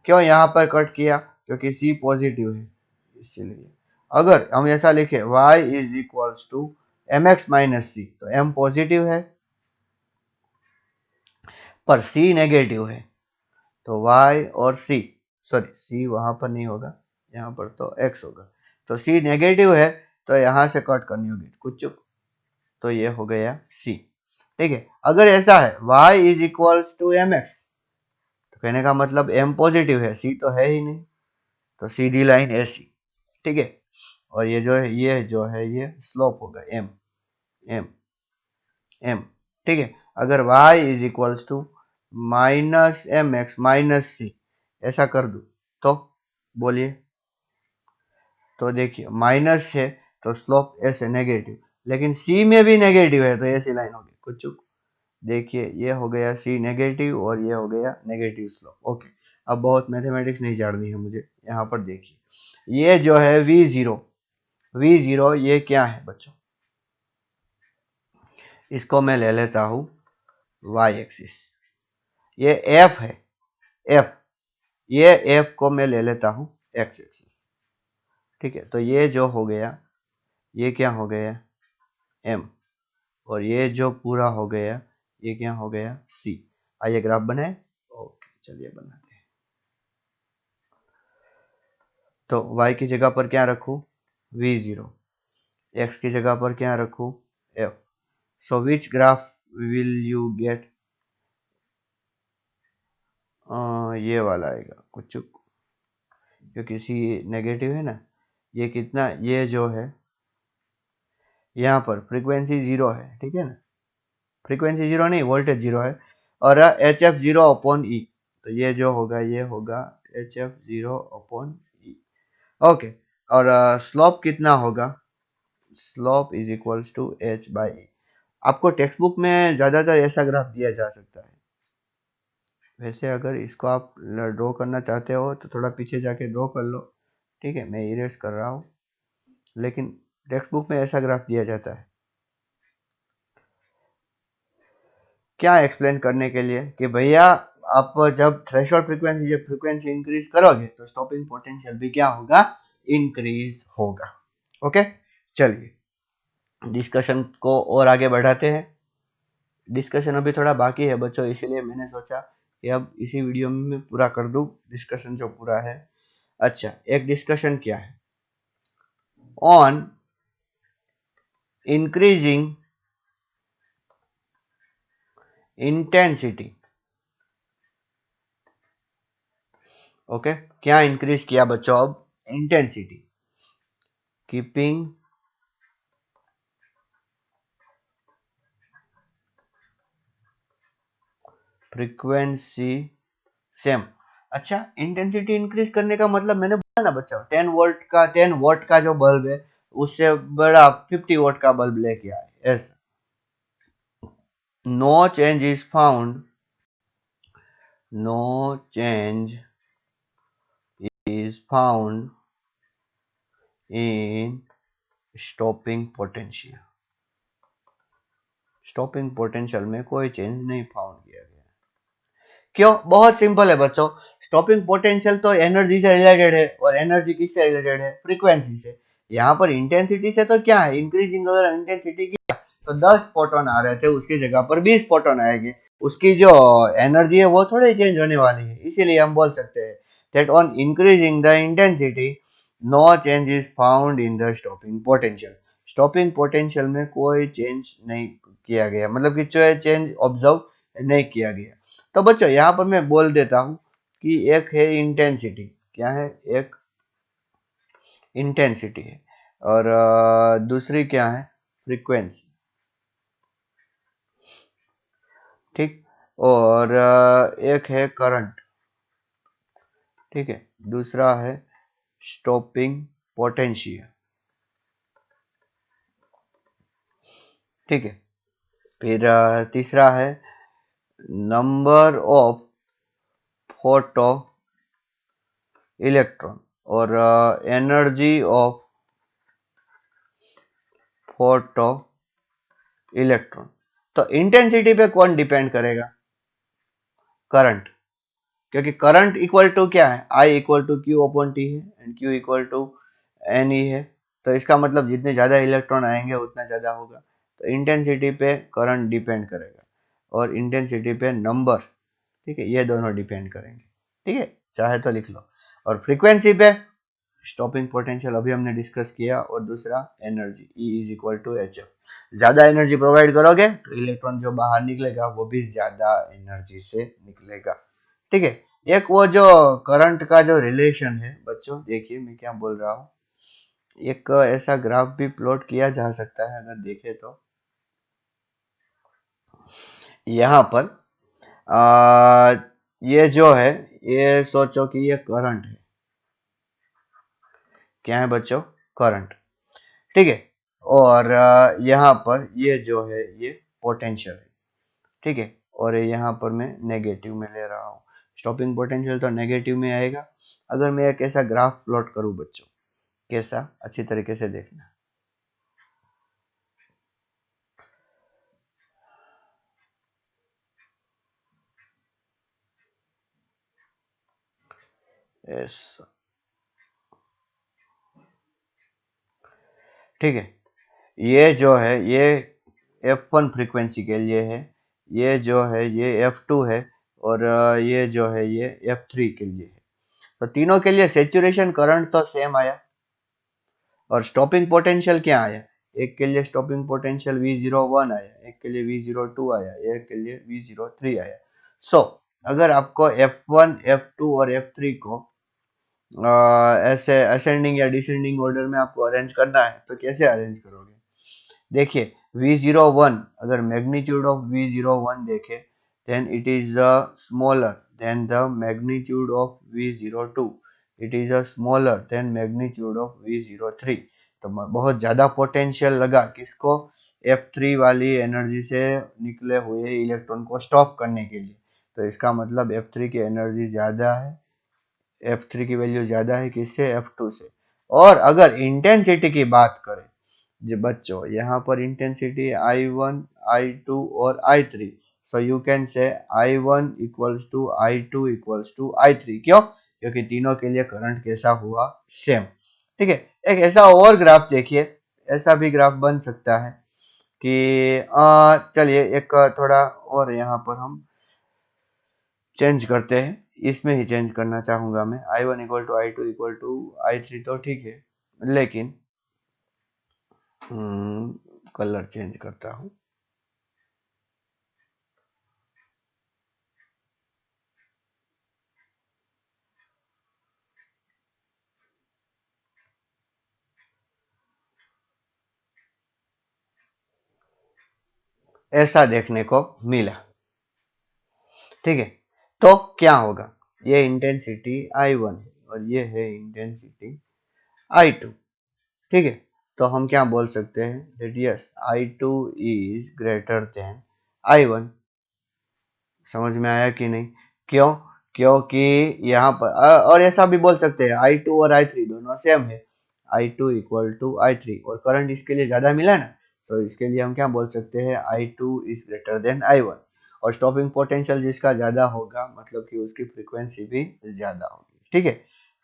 A: क्यों यहाँ पर कट किया? क्योंकि सी पॉजिटिव है, इसीलिए। अगर हम ऐसा लिखे y is equals to M X minus C, तो m पॉजिटिव है पर c नेगेटिव है, तो y और c, सॉरी c वहां पर नहीं होगा, यहाँ पर तो x होगा, तो c नेगेटिव है, तो यहां से कट करनी होगी कुछ चुप, तो ये हो गया c। ठीक है, अगर ऐसा है y is equals to M x, तो कहने का मतलब m पॉजिटिव है, c तो है ही नहीं, तो सीधी लाइन ऐसी। ठीक है, और ये जो है ये स्लोप होगा m m m। ठीक है, अगर y is equals to minus M X minus C, ऐसा कर दूं तो बोलिए, तो देखिए माइनस है तो स्लोप ऐसे नेगेटिव, लेकिन सी में भी नेगेटिव है, तो ऐसी लाइन होगी कुछ चुक। देखिए ये हो गया सी नेगेटिव और ये हो गया नेगेटिव स्लोप। ओके, अब बहुत मैथमेटिक्स नहीं जाननी है मुझे, यहाँ पर देखिए ये जो है v0 ये क्या है बच्चों, इसको मैं ले लेता हूं y एक्सिस, ये f है, f, ये f को मैं ले लेता हूं x एक्सिस। ठीक है, तो ये जो हो गया ये क्या हो गया m, और ये जो पूरा हो गया ये क्या हो गया c। आइए ग्राफ बनाए। ओके चलिए बनाते हैं। तो y की जगह पर क्या रखूं v0, x की जगह पर क्या रखूं f। So which graph will you get, ये वाला आएगा कुछ, क्योंकि सी नेगेटिव है ना, ये कितना, ये जो है यहाँ पर फ्रीक्वेंसी जीरो है, ठीक है ना, फ्रीक्वेंसी जीरो नहीं वोल्टेज जीरो है, और H F zero upon E, तो ये जो होगा ये होगा H F zero upon E. Okay, और स्लोप कितना होगा, slope is equals to H by E. आपको टेक्स्ट बुक में ज्यादातर ऐसा ग्राफ दिया जा सकता है, वैसे अगर इसको आप ड्रॉ करना चाहते हो तो थोड़ा पीछे जाके ड्रॉ कर लो। ठीक है, मैं इरेज कर रहा हूँ, लेकिन टेक्स्ट बुक में ऐसा ग्राफ दिया जाता है, क्या एक्सप्लेन करने के लिए कि भैया आप जब थ्रेशोल्ड फ्रीक्वेंसी, जब फ्रीक्वेंसी इंक्रीज करोगे तो स्टॉपिंग पोटेंशियल भी क्या होगा, इंक्रीज होगा। ओके, चलिए डिस्कशन को और आगे बढ़ाते हैं। डिस्कशन अभी थोड़ा बाकी है बच्चों, इसीलिए मैंने सोचा कि अब इसी वीडियो में मैं पूरा कर दूं डिस्कशन जो पूरा है। अच्छा, एक डिस्कशन क्या है, ऑन इंक्रीजिंग इंटेंसिटी। ओके, क्या इंक्रीज किया बच्चों, अब इंटेंसिटी, कीपिंग फ्रीक्वेंसी सेम। अच्छा, इंटेंसिटी इंक्रीज करने का मतलब मैंने बोला ना बच्चों, 10 वोल्ट का जो बल्ब है उससे बड़ा 50 वोल्ट का बल्ब लेके आए, ऐसा। No change is found, no change is found in stopping potential, stopping potential में कोई चेंज नहीं फाउंड किया गया। क्यों? बहुत सिंपल है बच्चों, स्टॉपिंग पोटेंशियल तो एनर्जी से रिलेटेड है, और एनर्जी किससे रिलेटेड है, फ्रीक्वेंसी से। यहाँ पर इंटेंसिटी से तो क्या है, इंक्रीजिंग अगर इंटेंसिटी की तो 10 फोटोन आ रहे थे, उसकी जगह पर 20 फोटोन आएंगे, उसकी जो एनर्जी है वो थोड़ी चेंज होने वाली है। इसीलिए हम बोल सकते हैं that on increasing the intensity no change is found in the stopping potential, stopping potential में कोई चेंज नहीं किया गया, मतलब कि चेंज ऑब्जर्व नहीं किया गया। तो बच्चों यहाँ पर मैं बोल देता हूं कि एक है इंटेंसिटी, क्या है, एक इंटेंसिटी है, और दूसरी क्या है, फ्रीक्वेंसी। ठीक, और एक है करंट। ठीक है, दूसरा है स्टॉपिंग पोटेंशियल। ठीक है, फिर तीसरा है नंबर ऑफ फोटो इलेक्ट्रॉन और एनर्जी ऑफ फोटो इलेक्ट्रॉन। तो इंटेंसिटी पे कौन डिपेंड करेगा? करंट, क्योंकि करंट इक्वल टू क्या है, I equal to Q upon T है and Q equal to N E है। तो इसका मतलब जितने ज्यादा इलेक्ट्रॉन आएंगे उतना ज्यादा होगा। तो इंटेंसिटी पे करंट डिपेंड करेगा और इंटेंसिटी पे नंबर, ठीक है, ये दोनों डिपेंड करेंगे। ठीक है, चाहे तो लिख लो। और फ्रीक्वेंसी पे स्टॉपिंग पोटेंशियल अभी हमने डिस्कस किया, और दूसरा energy E is equal to H f. ज्यादा एनर्जी प्रोवाइड करोगे तो इलेक्ट्रॉन जो बाहर निकलेगा वो भी ज्यादा एनर्जी से निकलेगा। ठीक है, एक वो जो करंट का जो रिलेशन है बच्चों, देखिए मैं क्या बोल रहा हूँ, एक ऐसा ग्राफ भी प्लॉट किया जा सकता है अगर देखें तो। यहाँ पर ये जो है, ये सोचो कि ये करंट है। क्या है बच्चों? करंट। ठीक है, और यहाँ पर ये जो है ये पोटेंशियल है। ठीक है, और यहाँ पर मैं नेगेटिव में ले रहा हूँ। स्टॉपिंग पोटेंशियल तो नेगेटिव में आएगा। अगर मैं एक ऐसा ग्राफ प्लॉट करूँ बच्चों, कैसा, अच्छी तरीके से देखना। ऐसा, ठीक है, ये जो है ये F1 फ्रीक्वेंसी के लिए है, ये जो है ये F2 है, और ये जो है ये F3 के लिए है। तो तीनों के लिए सेचुरेशन करंट तो सेम आया, और स्टॉपिंग पोटेंशियल क्या आया? एक के लिए स्टॉपिंग पोटेंशियल V01 आया, एक के लिए V02 आया, एक के लिए V03 आया। सो अगर आपको F1, F2 और F3 को ऐसे असेंडिंग या डिसेंडिंग ऑर्डर में आपको अरेंज करना है तो कैसे अरेंज करोगे? देखिए, V01, अगर मैग्नीट्यूड ऑफ V01 देखें, then it is smaller than the magnitude of V02, it is smaller than magnitude of V03। तो बहुत ज्यादा पोटेंशियल लगा किसको? F3 वाली एनर्जी से निकले हुए इलेक्ट्रॉन को स्टॉप करने के लिए। तो इसका मतलब F3 की एनर्जी ज्यादा है, F3 की वैल्यू ज्यादा है किससे? F2 से। और अगर इंटेंसिटी की बात करें जी बच्चों, यहाँ पर इंटेंसिटी I1, I2 और I3। So you can say I1 equals to I2 equals to I3। क्यों? क्योंकि तीनों के लिए करंट कैसा हुआ? सेम। ठीक है, एक ऐसा और ग्राफ देखिए, ऐसा भी ग्राफ बन सकता है कि चलिए एक थोड़ा और यहाँ पर हम चेंज करते हैं, इसमें ही चेंज करना चाहूंगा मैं। I1 equal to I2 equal to I3 तो ठीक है, लेकिन कलर चेंज करता हूँ। ऐसा देखने को मिला। ठीक है, तो क्या होगा? ये इंटेंसिटी I1 है और ये है इंटेंसिटी I2। ठीक है, तो हम क्या बोल सकते हैं? That yes, I2 is greater than I1। समझ में आया कि नहीं? क्यों? क्योंकि यहाँ पर और ऐसा भी बोल सकते हैं I2 और I3 दोनों सेम है, I2 इक्वल टू I3, और करंट इसके लिए ज्यादा मिला ना, तो इसके लिए हम क्या बोल सकते हैं? I2 is greater than I1। और स्टॉपिंग पोटेंशियल जिसका ज्यादा होगा मतलब कि उसकी फ्रीक्वेंसी भी ज्यादा होगी। ठीक है,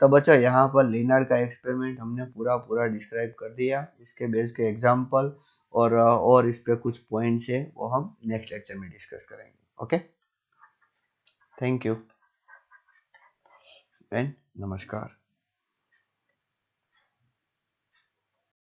A: तो बच्चों यहाँ पर लिनार्ड का एक्सपेरिमेंट हमने पूरा पूरा डिस्क्राइब कर दिया, इसके बेस के एग्जाम्पल और इस पे कुछ पॉइंट्स है वो हम नेक्स्ट लेक्चर में डिस्कस करेंगे। ओके, थैंक यू एंड नमस्कार।